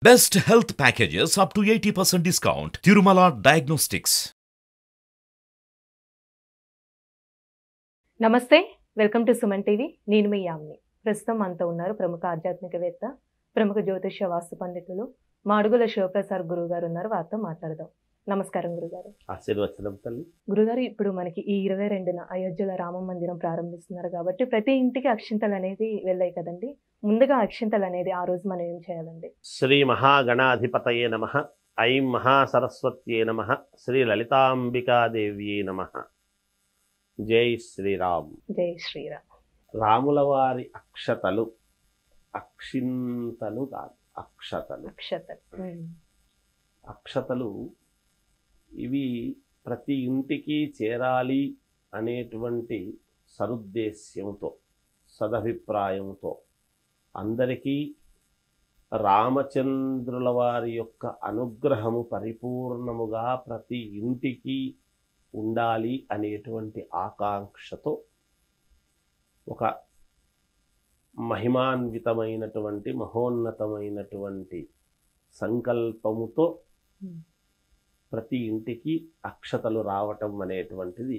Best health packages up to 80% discount. Tirumala Diagnostics. నమస్తే, welcome to Suman TV. నేను మీ యామ్ని. ప్రస్తుతం మనతో ఉన్నారు ప్రముఖ ఆధ్యాత్మికవేత్త, ప్రముఖ జ్యోతిష్య వాస్తు పండితులు మాడుగుల శివప్రసాద్ గురువు గారు ఉన్నారు. వారితో మాట్లాడదాం. నమస్కారం గురుగారు. ఆశీర్వచనం తల్లి. గురుగారు, ఇప్పుడు మనకి ఈ 22న అయోధ్యలో రామ మందిరం ప్రారంభిస్తున్నారు కాబట్టి ప్రతి ఇంటికి అక్షింతలు అనేది వెళ్ళాయి కదండి. ముందుగా అక్షింతలు అనేది ఆ రోజు మనం ఏం చేయాలండి? శ్రీ మహాగణాధిపతయే నమః. ఐం మహాసరస్వత్యే నమః. శ్రీ లలితాంబికాదేవ్యే నమః. జై శ్రీరామ్. జై శ్రీరామ్. రాముల వారి అక్షతలు, అక్షింతలు కాదు, అక్షతలు. అక్షతలు ఇవి ప్రతి ఇంటికి చేరాలి అనేటువంటి సదుద్దేశ్యంతో, సదభిప్రాయంతో అందరికీ రామచంద్రుల వారి యొక్క అనుగ్రహము పరిపూర్ణముగా ప్రతి ఇంటికి ఉండాలి అనేటువంటి ఆకాంక్షతో ఒక మహిమాన్వితమైనటువంటి మహోన్నతమైనటువంటి సంకల్పముతో ప్రతి ఇంటికి అక్షతలు రావటం అనేటువంటిది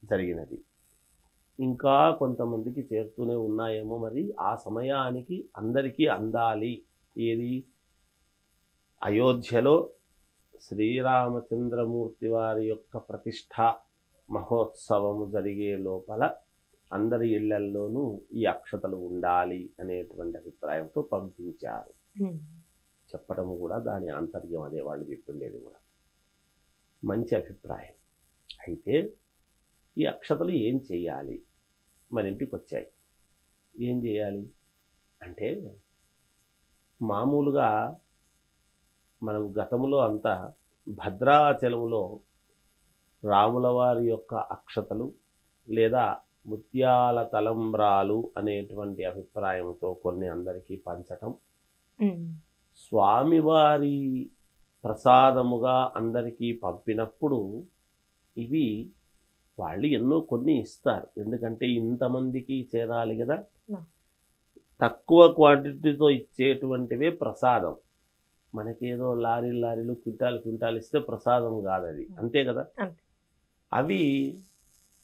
జరిగినది. ఇంకా కొంతమందికి చేరుతూనే ఉన్నాయేమో. మరి ఆ సమయానికి అందరికీ అందాలి. ఏది? అయోధ్యలో శ్రీరామచంద్రమూర్తి వారి యొక్క ప్రతిష్ఠా మహోత్సవము జరిగే లోపల అందరి ఇళ్లల్లోనూ ఈ అక్షతలు ఉండాలి అనేటువంటి అభిప్రాయంతో పంపించారు. చెప్పడము కూడా దాని ఆంతర్యం అదే, వాళ్ళు చెప్తుండేది కూడా మంచి అభిప్రాయం. అయితే ఈ అక్షతలు ఏం చేయాలి? మన ఇంటికి వచ్చాయి, ఏం చేయాలి అంటే, మామూలుగా మనం గతంలో అంతా భద్రాచలంలో రాముల వారి యొక్క అక్షతలు లేదా ముత్యాల తలంబ్రాలు అనేటువంటి అభిప్రాయంతో కొన్ని అందరికీ పంచటం, స్వామివారి ప్రసాదముగా అందరికీ పంపినప్పుడు ఇవి వాళ్ళు ఎన్నో కొన్ని ఇస్తారు. ఎందుకంటే ఇంతమందికి చేరాలి కదా. తక్కువ క్వాంటిటీతో ఇచ్చేటువంటివే ప్రసాదం. మనకేదో లారీలు క్వింటాలు ఇస్తే ప్రసాదం కాదు అది, అంతే కదా. అవి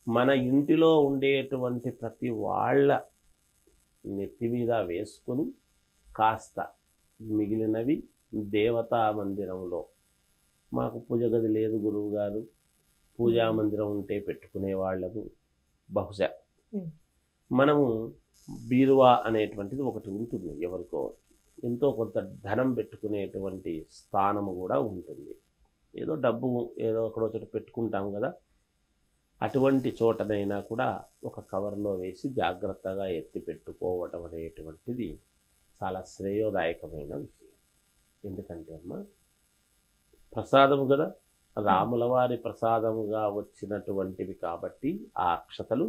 మన ఇంటిలో ఉండేటువంటి ప్రతి వాళ్ళ నెత్తి మీద వేసుకొని కాస్త మిగిలినవి దేవతా మందిరంలో, మాకు పూజ గది లేదు గురువు గారు, పూజా మందిరం ఉంటే పెట్టుకునే వాళ్లకు బహుశా మనము బీరువా అనేటువంటిది ఒకటి ఉంటుంది, ఎవరికో ఎంతో కొంత ధనం పెట్టుకునేటువంటి స్థానము కూడా ఉంటుంది. ఏదో డబ్బు ఏదో ఒకడో చోట పెట్టుకుంటాం కదా, అటువంటి చోటనైనా కూడా ఒక కవర్లో వేసి జాగ్రత్తగా ఎత్తి పెట్టుకోవటం అనేటువంటిది చాలా శ్రేయోదాయకమైన విషయం. ఎందుకంటే అమ్మ, ప్రసాదము కదా, రాముల వారి ప్రసాదముగా వచ్చినటువంటివి కాబట్టి ఆ అక్షతలు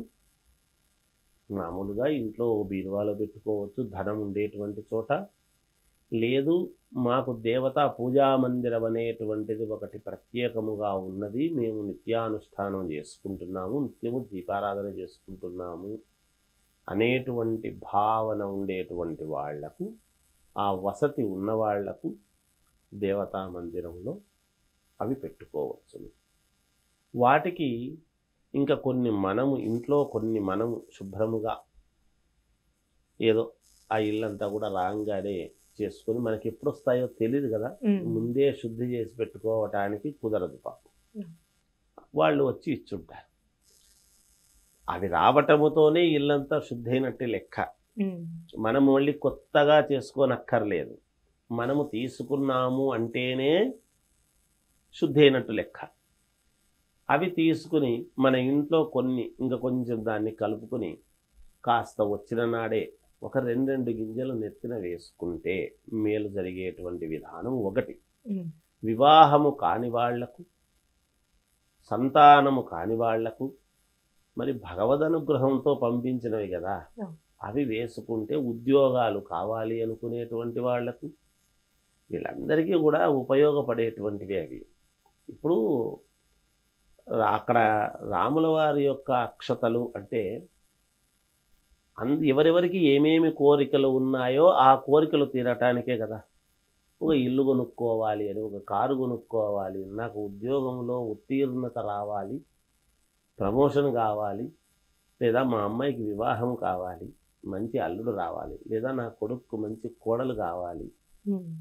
మామూలుగా ఇంట్లో బీరువాలో పెట్టుకోవచ్చు, ధనం ఉండేటువంటి చోట. లేదు, మాకు దేవతా పూజా మందిరం అనేటువంటిది ఒకటి ప్రత్యేకముగా ఉన్నది, మేము నిత్యానుష్ఠానం చేసుకుంటున్నాము, నిత్యము దీపారాధన చేసుకుంటున్నాము అనేటువంటి భావన ఉండేటువంటి వాళ్లకు, ఆ వసతి ఉన్నవాళ్లకు దేవతా మందిరంలో అవి పెట్టుకోవచ్చు. వాటికి ఇంకా కొన్ని మనము ఇంట్లో కొన్ని మనము శుభ్రముగా ఏదో ఆ ఇల్లంతా కూడా రాగానే చేసుకొని, మనకి ఎప్పుడు వస్తాయో తెలియదు కదా, ముందే శుద్ధి చేసి పెట్టుకోవటానికి కుదరదు పాపం. వాళ్ళు వచ్చి ఇచ్చుంటారు. అవి రావటముతోనే ఇల్లంతా శుద్ధి అయినట్టే లెక్క. మనం మళ్ళీ కొత్తగా చేసుకోనక్కర్లేదు. మనము తీసుకున్నాము అంటేనే శుద్ధి అయినట్టు లెక్క. అవి తీసుకుని మన ఇంట్లో కొన్ని ఇంకా కొంచెం దాన్ని కలుపుకొని కాస్త వచ్చిన నాడే ఒక 2 గింజలు నెత్తిన వేసుకుంటే మేలు జరిగేటువంటి విధానం ఒకటి. వివాహము కాని వాళ్లకు, సంతానము కాని వాళ్లకు, మరి భగవద్ అనుగ్రహంతో పంపించినవి కదా, అవి వేసుకుంటే ఉద్యోగాలు కావాలి అనుకునేటువంటి వాళ్లకు, వీళ్ళందరికీ కూడా ఉపయోగపడేటువంటివి అవి. ఇప్పుడు అక్కడ రాముల వారి యొక్క అక్షతలు అంటే ఎవరెవరికి ఏమేమి కోరికలు ఉన్నాయో ఆ కోరికలు తీరటానికే కదా. ఒక ఇల్లు కొనుక్కోవాలి అని, ఒక కారు కొనుక్కోవాలి, నాకు ఉద్యోగంలో ఉత్తీర్ణత రావాలి, ప్రమోషన్ కావాలి, లేదా మా అమ్మాయికి వివాహం కావాలి, మంచి అల్లుడు రావాలి, లేదా నా కొడుకు మంచి కోడలు కావాలి,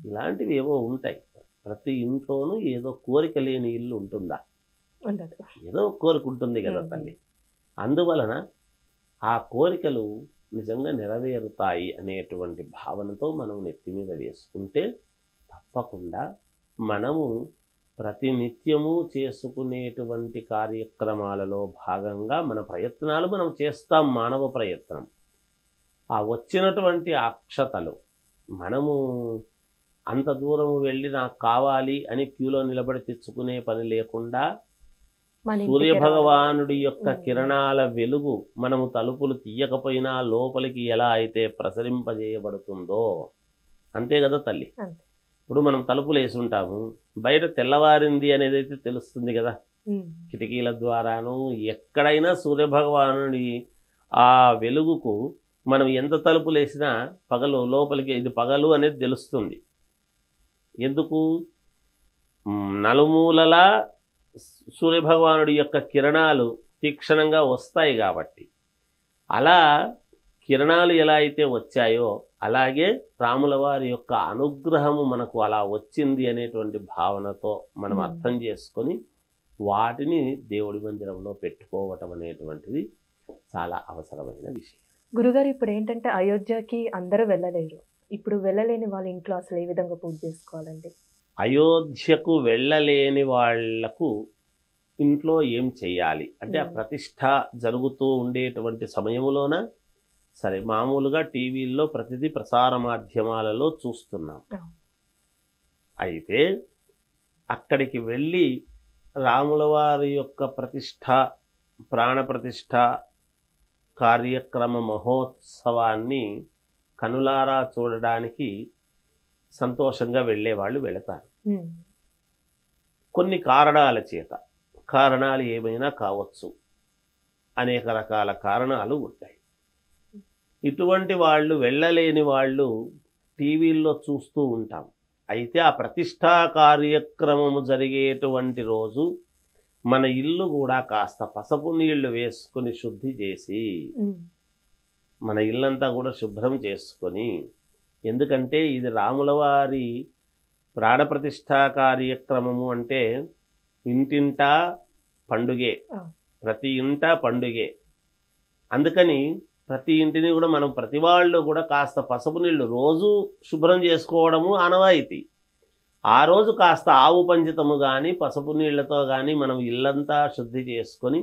ఇలాంటివి ఏవో ఉంటాయి. ప్రతి ఇంట్లోనూ ఏదో కోరిక లేని ఇల్లు ఉంటుందా? ఏదో కోరిక ఉంటుంది కదా తల్లి. అందువలన ఆ కోరికలు నిజంగా నెరవేరుతాయి అనేటువంటి భావనతో మనం నెత్తి మీద వేసుకుంటే తప్పకుండా మనము ప్రతినిత్యము చేసుకునేటువంటి కార్యక్రమాలలో భాగంగా మన ప్రయత్నాలు మనం చేస్తాం. మానవ ప్రయత్నం. ఆ వచ్చినటువంటి అక్షతలు మనము అంత దూరం వెళ్ళి నాకు కావాలి అని క్యూలో నిలబడి తెచ్చుకునే పని లేకుండా సూర్యభగవానుడి యొక్క కిరణాల వెలుగు మనము తలుపులు తీయకపోయినా లోపలికి ఎలా అయితే ప్రసరింపజేయబడుతుందో అంతే కదా తల్లి. ఇప్పుడు మనం తలుపులు వేసి ఉంటాము, బయట తెల్లవారింది అనేది అయితే తెలుస్తుంది కదా, కిటికీల ద్వారాను. ఎక్కడైనా సూర్యభగవానుడి ఆ వెలుగుకు మనం ఎంత తలుపులు వేసినా పగలు లోపలికి ఇది పగలు అనేది తెలుస్తుంది. ఎందుకు? నలుమూలలా సూర్యభగవానుడి యొక్క కిరణాలు తీక్షణంగా వస్తాయి కాబట్టి. అలా కిరణాలు ఎలా అయితే వచ్చాయో అలాగే రాముల వారి యొక్క అనుగ్రహము మనకు అలా వచ్చింది అనేటువంటి భావనతో మనం అర్థం చేసుకొని వాటిని దేవుడి మందిరంలో పెట్టుకోవటం అనేటువంటిది చాలా అవసరమైన విషయం. గురుగారు, ఇప్పుడు ఏంటంటే అయోధ్యకి అందరూ వెళ్ళలేరు. ఇప్పుడు వెళ్ళలేని వాళ్ళ ఇంట్లో అసలు ఏ విధంగా పూజ చేసుకోవాలండి? అయోధ్యకు వెళ్ళలేని వాళ్లకు ఇంట్లో ఏం చేయాలి అంటే, ఆ ప్రతిష్ట జరుగుతూ ఉండేటువంటి సమయంలోన సరే మామూలుగా టీవీల్లో ప్రతిదీ ప్రసార మాధ్యమాలలో చూస్తున్నాం. అయితే అక్కడికి వెళ్ళి రాముల వారి యొక్క ప్రతిష్ట, ప్రాణప్రతిష్ఠ కార్యక్రమ మహోత్సవాన్ని కనులారా చూడడానికి సంతోషంగా వెళ్ళేవాళ్ళు వెళతారు. కొన్ని కారణాల చేత, కారణాలు ఏమైనా కావచ్చు, అనేక రకాల కారణాలు ఉంటాయి. ఇటువంటి వాళ్ళు వెళ్ళలేని వాళ్ళు టీవీల్లో చూస్తూ ఉంటాం. అయితే ఆ ప్రతిష్టా కార్యక్రమము జరిగేటువంటి రోజు మన ఇల్లు కూడా కాస్త పసుపు నీళ్లు వేసుకుని శుద్ధి చేసి మన ఇల్లంతా కూడా శుభ్రం చేసుకొని, ఎందుకంటే ఇది రాముల వారి ప్రాణప్రతిష్ఠా కార్యక్రమము అంటే ఇంటింటా పండుగే, ప్రతి ఇంట పండుగే. అందుకని ప్రతి ఇంటిని కూడా మనం ప్రతి వాళ్ళు కూడా కాస్త పసుపు నీళ్ళు రోజు శుభ్రం చేసుకోవడము ఆనవాయితీ. ఆ రోజు కాస్త ఆవు పంచితము కానీ పసుపు నీళ్లతో కానీ మనం ఇల్లంతా శుద్ధి చేసుకొని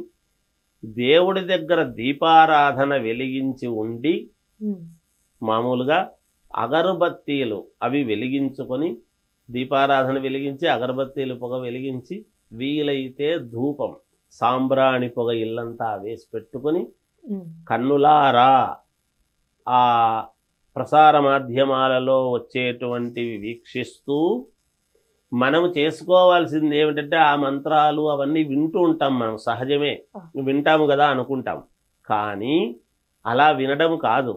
దేవుడి దగ్గర దీపారాధన వెలిగించి ఉండి, మామూలుగా అగరబత్తీలు అవి వెలిగించుకొని, దీపారాధన వెలిగించి అగరబత్తీలు పొగ వెలిగించి, వీలైతే ధూపం సాంబ్రాణి పొగ ఇల్లంతా వేసి పెట్టుకొని కన్నులారా ఆ ప్రసార మాధ్యమాలలో వచ్చేటువంటివి వీక్షిస్తూ మనము చేసుకోవాల్సింది ఏమిటంటే ఆ మంత్రాలు అవన్నీ వింటూ ఉంటాం. మనం సహజమే వింటాము కదా అనుకుంటాం, కానీ అలా వినడం కాదు.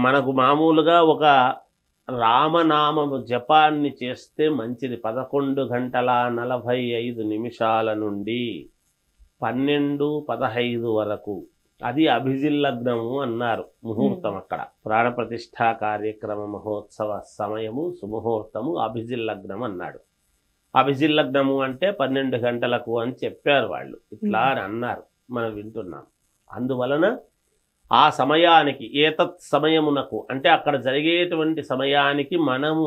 మనకు మామూలుగా ఒక రామనామము జపాన్ని చేస్తే మంచిది. 11 గంటల 45 నిమిషాల నుండి 12:15 వరకు, అది అభిజిల్లగ్నము అన్నారు ముహూర్తం. అక్కడ ప్రాణప్రతిష్ఠా కార్యక్రమ మహోత్సవ సమయము సుముహూర్తము అభిజిల్లగ్నం అన్నాడు. అభిజిల్లగ్నము అంటే 12 గంటలకు అని చెప్పారు వాళ్ళు, ఇట్లా అని అన్నారు, మనం వింటున్నాం. అందువలన ఆ సమయానికి, ఏతత్ సమయమునకు అంటే అక్కడ జరిగేటువంటి సమయానికి మనము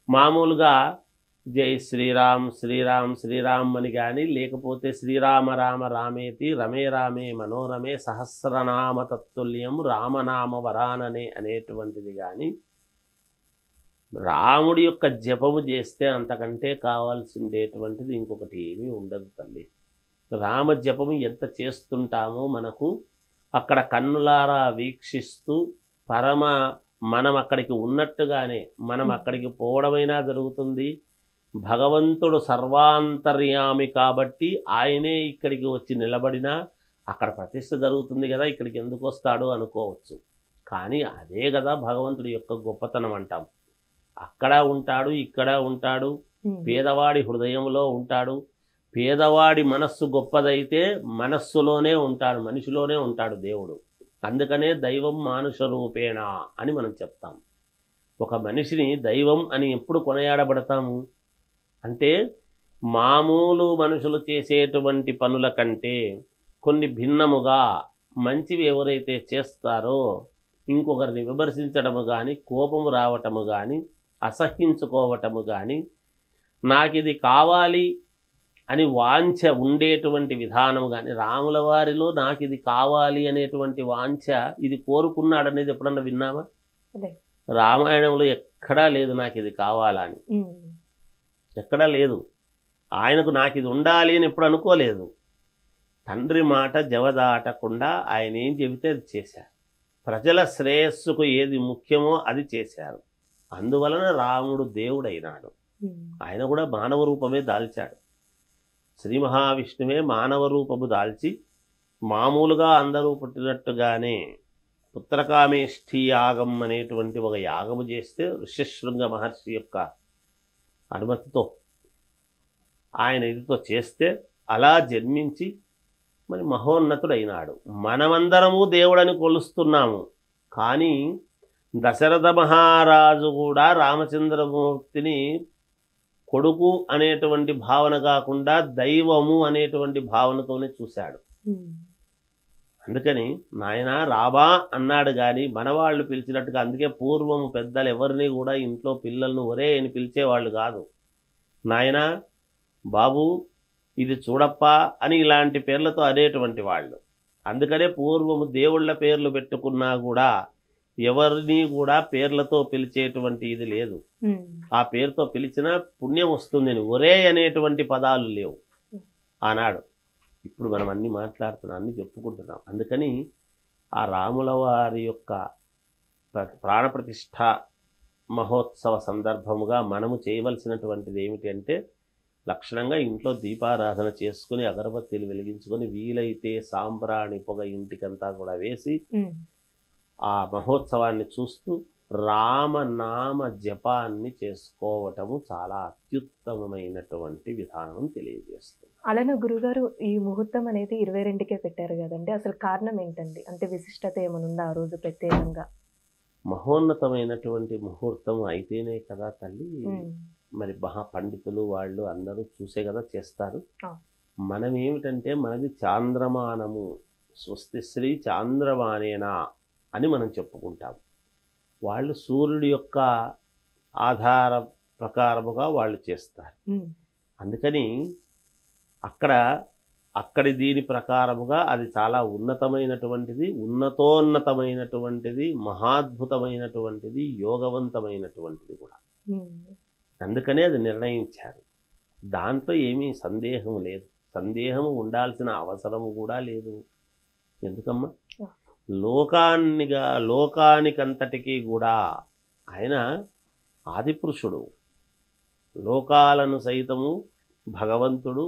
మామూలుగా జై శ్రీరామ్ శ్రీరామ్ శ్రీరామ్ అని కానీ, లేకపోతే శ్రీరామ రామ రామేతి రమే రామే మనోరమే సహస్రనామ తత్తుల్యం రామనామ వరాననే అనేటువంటిది కానీ, రాముడి యొక్క జపము చేస్తే అంతకంటే కావాల్సిందేటువంటిది ఇంకొకటి ఏమీ ఉండదు తల్లి. రామ జపము ఎంత చేస్తుంటామో మనకు అక్కడ కన్నులారా వీక్షిస్తూ మనం అక్కడికి ఉన్నట్టుగానే మనం అక్కడికి పోవడమైనా జరుగుతుంది. భగవంతుడు సర్వాంతర్యామి కాబట్టి ఆయనే ఇక్కడికి వచ్చి నిలబడినా అక్కడ ప్రతిష్ఠ జరుగుతుంది కదా, ఇక్కడికి ఎందుకు వస్తాడు అనుకోవచ్చు. కానీ అదే కదా భగవంతుడి యొక్క గొప్పతనం అంటాం. అక్కడ ఉంటాడు, ఇక్కడ ఉంటాడు, పేదవాడి హృదయంలో ఉంటాడు. పేదవాడి మనస్సు గొప్పదైతే మనస్సులోనే ఉంటాడు, మనిషిలోనే ఉంటాడు దేవుడు. అందుకనే దైవం మానుష రూపేణ అని మనం చెప్తాం. ఒక మనిషిని దైవం అని ఎప్పుడు కొనియాడబడతాము అంటే, మామూలు మనుషులు చేసేటువంటి పనుల కంటే కొన్ని భిన్నముగా మంచివి ఎవరైతే చేస్తారో, ఇంకొకరిని విమర్శించడము కానీ, కోపము రావటము కానీ, అసహ్యించుకోవటము కానీ, నాకు ఇది కావాలి అని వాంఛ ఉండేటువంటి విధానం కానీ, రాముల వారిలో నాకు ఇది కావాలి అనేటువంటి వాంఛ, ఇది కోరుకున్నాడు అనేది ఎప్పుడన్నా విన్నామా? రామాయణంలో ఎక్కడా లేదు నాకు ఇది కావాలని, ఎక్కడా లేదు. ఆయనకు నాకు ఇది ఉండాలి అని ఎప్పుడు అనుకోలేదు. తండ్రి మాట జవదాటకుండా ఆయన ఏం చెబితే అది చేశారు. ప్రజల శ్రేయస్సుకు ఏది ముఖ్యమో అది చేశారు. అందువలన రాముడు దేవుడైనాడు. ఆయన కూడా మానవ రూపమే దాల్చాడు. శ్రీ మహావిష్ణువే మానవ రూపము దాల్చి, మామూలుగా అందరూ పుట్టినట్టుగానే పుత్రకామేష్ఠి యాగం అనేటువంటి ఒక యాగము చేస్తే, ఋష్యశృంగ మహర్షి యొక్క అనుమతితో ఆయన ఇదితో చేస్తే అలా జన్మించి మరి మహోన్నతుడైనాడు. మనమందరము దేవుడని కొలుస్తున్నాము. కానీ దశరథ మహారాజు కూడా రామచంద్రమూర్తిని కొడుకు అనేటువంటి భావన కాకుండా దైవము అనేటువంటి భావనతోనే చూశాడు. అందుకని నాయన రాబా అన్నాడు కానీ మనవాళ్ళు పిలిచినట్టుగా, అందుకే పూర్వము పెద్దలు ఎవరిని కూడా ఇంట్లో పిల్లలను ఒరే అని పిలిచేవాళ్ళు కాదు. నాయన, బాబు, ఇది చూడప్పా అని ఇలాంటి పేర్లతో అనేటువంటి వాళ్ళు. అందుకనే పూర్వము దేవుళ్ళ పేర్లు పెట్టుకున్నా కూడా ఎవరిని కూడా పేర్లతో పిలిచేటువంటి ఇది లేదు. ఆ పేరుతో పిలిచినా పుణ్యం వస్తుంది. ఒరే అనేటువంటి పదాలు లేవు ఆనాడు. ఇప్పుడు మనం అన్ని మాట్లాడుతున్నాం, అన్ని చెప్పుకుంటున్నాం. అందుకని ఆ రాముల వారి యొక్క ప్రాణప్రతిష్ఠ మహోత్సవ సందర్భముగా మనము చేయవలసినటువంటిది ఏమిటి అంటే, లక్షణంగా ఇంట్లో దీపారాధన చేసుకుని అగరబత్తీలు వెలిగించుకొని వీలైతే సాంబ్రాణి పొగ ఇంటికంతా కూడా వేసి ఆ మహోత్సవాన్ని చూస్తూ రామనామ జపాన్ని చేసుకోవటము చాలా అత్యుత్తమమైనటువంటి విధానం తెలియజేస్తుంది. అలానే గురుగారు, ఈ ముహూర్తం అనేది 22కే పెట్టారు కదండి, అసలు కారణం ఏంటండి? అంటే విశిష్టత ఏమనుందా ఆ రోజు ప్రత్యేకంగా? మహోన్నతమైనటువంటి ముహూర్తం అయితేనే కదా తల్లి మరి మహా పండితులు వాళ్ళు అందరూ చూసే కదా చేస్తారు. మనం ఏమిటంటే మనది చాంద్రమానము, స్వస్తి శ్రీ చాంద్రమానేనా అని మనం చెప్పుకుంటాం. వాళ్ళు సూర్యుడి యొక్క ఆధార ప్రకారముగా వాళ్ళు చేస్తారు. అందుకని అక్కడి దీని ప్రకారముగా అది చాలా ఉన్నతమైనటువంటిది, ఉన్నతోన్నతమైనటువంటిది, మహాద్భుతమైనటువంటిది, యోగవంతమైనటువంటిది కూడా. అందుకనే అది నిర్ణయించారు. దాంట్లో ఏమీ సందేహం లేదు, సందేహం ఉండాల్సిన అవసరము కూడా లేదు. ఎందుకమ్మా? లోకానికంతటికీ కూడా ఆయన ఆదిపురుషుడు. లోకాలను సైతము భగవంతుడు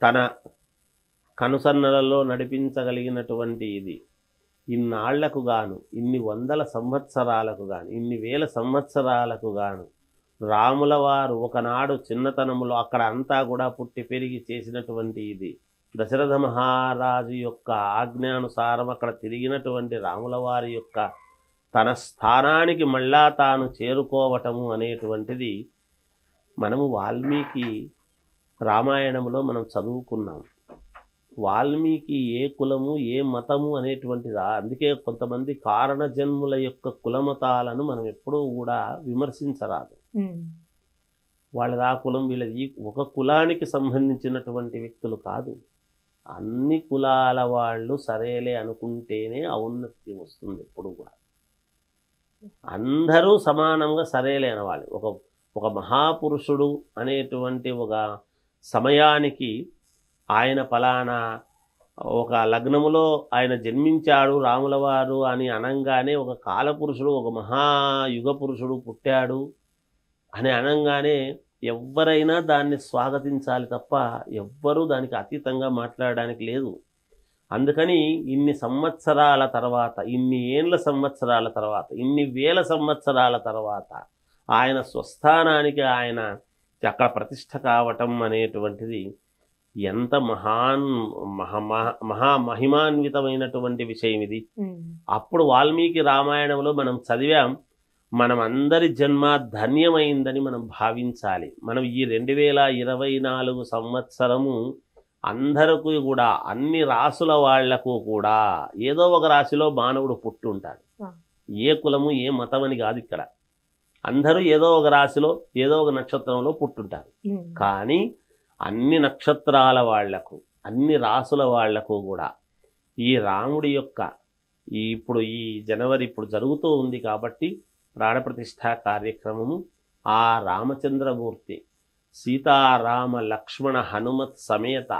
తన కనుసన్నలలో నడిపించగలిగినటువంటి ఇది ఇన్నాళ్లకు గాను, ఇన్ని వందల సంవత్సరాలకు గాను, ఇన్ని వేల సంవత్సరాలకు గాను రాముల వారు ఒకనాడు చిన్నతనములో అక్కడ అంతా కూడా పుట్టి పెరిగి చేసినటువంటి ఇది, దశరథ మహారాజు యొక్క ఆజ్ఞానుసారం అక్కడ తిరిగినటువంటి రాముల వారి యొక్క తన స్థానానికి మళ్ళా తాను చేరుకోవటము అనేటువంటిది మనము వాల్మీకి రామాయణంలో మనం చదువుకున్నాం. వాల్మీకి ఏ కులము ఏ మతము అనేటువంటిదా. అందుకే కొంతమంది కారణ జన్ముల యొక్క కులమతాలను మనం ఎప్పుడూ కూడా విమర్శించరాదు. వాళ్ళది ఆ కులం, వీళ్ళది ఒక కులానికి సంబంధించినటువంటి వ్యక్తులు కాదు. అన్ని కులాల వాళ్ళు సరేలే అనుకుంటేనే ఔన్నత్యం వస్తుంది. ఎప్పుడు కూడా అందరూ సమానంగా సరేలే అనవాలి. ఒక మహాపురుషుడు అనేటువంటి ఒక సమయానికి ఆయన ఫలానా ఒక లగ్నములో ఆయన జన్మించాడు రాముల వారు అని అనంగానే, ఒక కాలపురుషుడు ఒక మహాయుగ పురుషుడు పుట్టాడు అని అనంగానే ఎవరైనా దాన్ని స్వాగతించాలి తప్ప ఎవ్వరూ దానికి అతీతంగా మాట్లాడడానికి లేదు. అందుకని ఇన్ని సంవత్సరాల తర్వాత, ఇన్ని ఏండ్ల సంవత్సరాల తర్వాత, ఇన్ని వేల సంవత్సరాల తర్వాత ఆయన స్వస్థానానికి ఆయన అక్కడ ప్రతిష్ఠ కావటం అనేటువంటిది ఎంత మహామహిమాన్వితమైనటువంటి విషయం ఇది. అప్పుడు వాల్మీకి రామాయణంలో మనం చదివాం, మనం అందరి జన్మ ధన్యమైందని మనం భావించాలి. మనం ఈ 2024 సంవత్సరము అందరికీ కూడా, అన్ని రాసుల వాళ్లకు కూడా ఏదో ఒక రాశిలో మానవుడు పుట్టుంటాడు. ఏ కులము ఏ మతం అని కాదు, ఇక్కడ అందరూ ఏదో ఒక రాశిలో ఏదో ఒక నక్షత్రంలో పుట్టుంటారు. కానీ అన్ని నక్షత్రాల వాళ్లకు, అన్ని రాసుల వాళ్లకు కూడా ఈ రాముడి యొక్క ఇప్పుడు ఈ జనవరి ఇప్పుడు జరుగుతూ ఉంది కాబట్టి ప్రాణప్రతిష్ఠ కార్యక్రమము ఆ రామచంద్రమూర్తి సీతారామ లక్ష్మణ హనుమత్ సమేత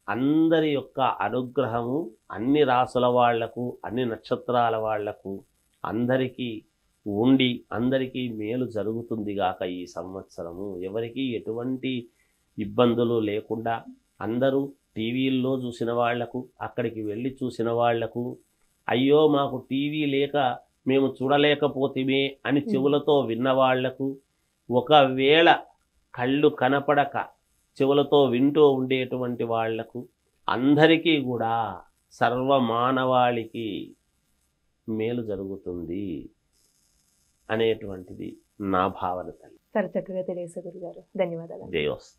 అందరి యొక్క అనుగ్రహము అన్ని రాసుల వాళ్లకు, అన్ని నక్షత్రాల వాళ్లకు అందరికీ ఉండి అందరికీ మేలు జరుగుతుంది గాక. ఈ సంవత్సరము ఎవరికీ ఎటువంటి ఇబ్బందులు లేకుండా అందరూ టీవీల్లో చూసిన వాళ్లకు, అక్కడికి వెళ్ళి చూసిన వాళ్లకు, అయ్యో మాకు టీవీ లేక మేము చూడలేకపోతేమే అని చెవులతో విన్నవాళ్లకు, ఒకవేళ కళ్ళు కనపడక చెవులతో వింటూ ఉండేటువంటి వాళ్లకు అందరికీ కూడా సర్వమానవాళికి మేలు జరుగుతుంది అనేటువంటిది నా భావన. తల్లి చాలా చక్కగా తెలియజేశారు గురుగారు. ధన్యవాదాలు. జయోస్.